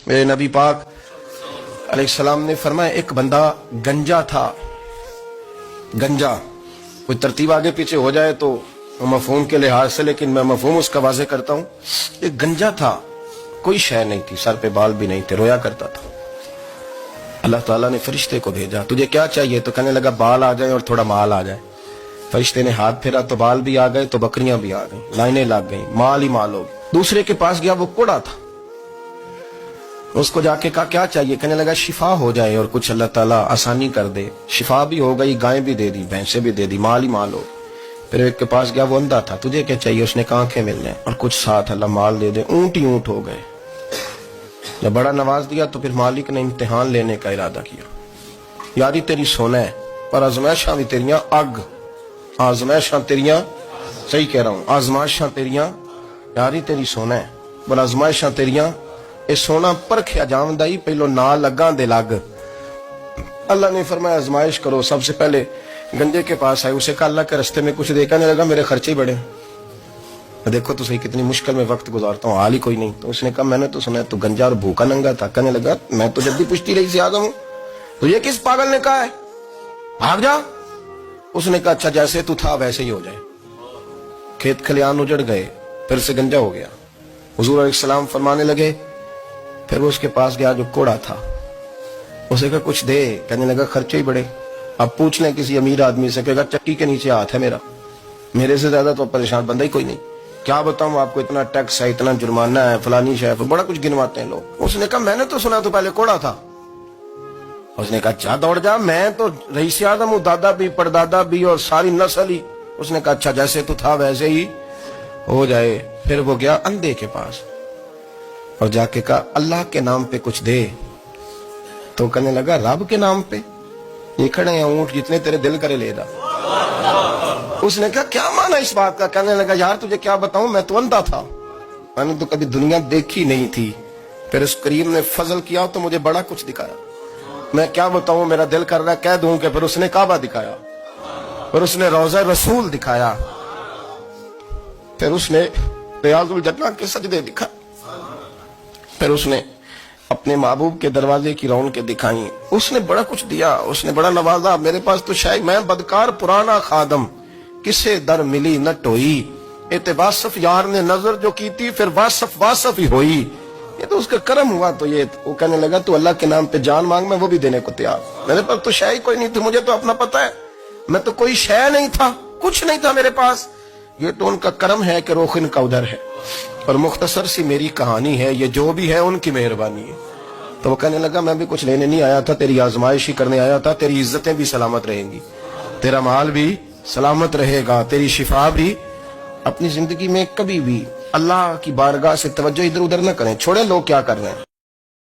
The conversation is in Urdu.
میرے نبی پاک علیہ السلام نے فرمایا ایک بندہ گنجا تھا. گنجا کوئی ترتیب آگے پیچھے ہو جائے تو مفہوم کے لحاظ سے، لیکن میں مفہوم اس کا واضح کرتا ہوں. ایک گنجا تھا، کوئی شے نہیں تھی، سر پہ بال بھی نہیں تھے، رویا کرتا تھا. اللہ تعالیٰ نے فرشتے کو بھیجا، تجھے کیا چاہیے؟ تو کہنے لگا بال آ جائیں اور تھوڑا مال آ جائے. فرشتے نے ہاتھ پھیرا تو بال بھی آ گئے، تو بکریاں بھی آ گئیں، لائنیں لگ گئیں، مال ہی مال ہو گئے. دوسرے کے پاس گیا، وہ کوڑا تھا. اس کو جا کے کہا کیا چاہیے؟ کہنے لگا شفا ہو جائے اور کچھ اللہ تعالیٰ آسانی کر دے. شفا بھی ہو گئی، گائیں بھی دے دی، بھینسیں بھی دے دی، مال ہی مال ہو. پھر ایک کے پاس گیا، وہ اندھا تھا، تجھے کیا چاہیے؟ اس نے کہا آنکھیں مل جائیں اور کچھ ساتھ اللہ مال دے دے. اونٹ ہی اونٹ ہو گئے. جب بڑا نواز دیا تو پھر مالک نے امتحان لینے کا ارادہ کیا. یاری تیری سونا ہے پر آزمائشاں بھی تیریاں اگ. آزمائشاں تیریاں، صحیح کہہ رہا ہوں، آزمائشاں تیریاں، یاری تیری سونا ہے پر آزمائشاں تیریاں. اے سونا پرکھیا جاوندا ہی پہلو نال لگاں دے لگ. اللہ نے فرمایا آزمائش کرو. سب سے پہلے گنجے کے پاس آئے، اسے کہا اللہ کے رستے میں کچھ دے. کہنے لگا میرے خرچے ہی بڑے. دیکھو تو صحیح کتنی مشکل میں وقت گزارتا ہوں، حال ہی کوئی نہیں. تو اس نے کہا میں نے تو سنا ہے تو گنجا اور بھوکا ننگا تھا. کہنے لگا میں تو جدی پشتی رہی سے آدم ہوں، تو یہ کس پاگل نے کہا ہے بھاگ جا؟ اس نے کہا اچھا جیسے تو تھا ویسے ہی ہو جائے. کھیت کھلیان اجڑ گئے، پھر سے گنجا ہو گیا. حضور علیہ السلام فرمانے لگے. پھر وہ اس کے پاس گیا جو کوڑا تھا، اسے کہا کچھ دے. کہنے لگا خرچے ہی بڑے. اب پوچھ لیں کسی امیر آدمی سے، کہے گا چکی کے نیچے ہاتھ ہے میرا، میرے سے زیادہ تو پریشان بندہ ہی کوئی نہیں. کیا بتاؤں آپ کو، اتنا ٹیکس ہے، اتنا جرمانہ ہے، فلانی شے، بڑا کچھ گنواتے ہیں لوگ. اس نے کہا میں نے تو سنا تو پہلے کوڑا تھا. اس نے کہا اچھا دوڑ جا، میں تو رئیس اعظم ہوں، دادا بھی پردادا بھی اور ساری نسل ہی. اس نے کہا اچھا جیسے تو تھا ویسے ہی ہو جائے. پھر وہ گیا اندھے کے پاس اور جا کے کہا اللہ کے نام پہ کچھ دے. تو کہنے لگا رب کے نام پہ؟ یہ کھڑے ہیں اونٹ، جتنے تیرے دل کرے لے دا. اس نے کہا کیا معنی اس بات کا؟ کہنے لگا یار تجھے کیا بتاؤں، میں تو اندھا تھا، میں نے تو کبھی دنیا دیکھی نہیں تھی. پھر اس کریم نے فضل کیا تو مجھے بڑا کچھ دکھایا. میں کیا بتاؤں، میرا دل کر رہا ہے کہہ دوں کہ پھر اس نے کعبہ دکھایا، پھر اس نے روضہ رسول دکھایا، پھر اس نے ریاض الجنہ کے سجدے دکھائے، پھر اس نے اپنے محبوب کے دروازے کی رونقیں دکھائیں. اس نے بڑا کچھ دیا، اس نے بڑا نوازا. میرے پاس تو شاید میں بدکار پرانا خادم، کسے در ملی نہ ٹوئی. اعتباصف یار نے نظر جو کی تھی پھر واصف ہی ہوئی. یہ تو اس کا کرم ہوا. تو یہ وہ کہنے لگا تو اللہ کے نام پہ جان مانگ، میں وہ بھی دینے کو تیار. میرے پاس تو شے کوئی نہیں تھی، مجھے تو اپنا پتہ ہے، میں تو کوئی شے نہیں تھا، کچھ نہیں تھا میرے پاس. یہ تو ان کا کرم ہے کہ رخ ان کا ادھر ہے. اور مختصر سی میری کہانی ہے، یہ جو بھی ہے ان کی مہربانی ہے. تو وہ کہنے لگا میں بھی کچھ لینے نہیں آیا تھا، تیری آزمائش ہی کرنے آیا تھا. تیری عزتیں بھی سلامت رہیں گی، تیرا مال بھی سلامت رہے گا، تیری شفا بھی. اپنی زندگی میں کبھی بھی اللہ کی بارگاہ سے توجہ ادھر ادھر نہ کریں، چھوڑیں لوگ کیا کر رہے ہیں.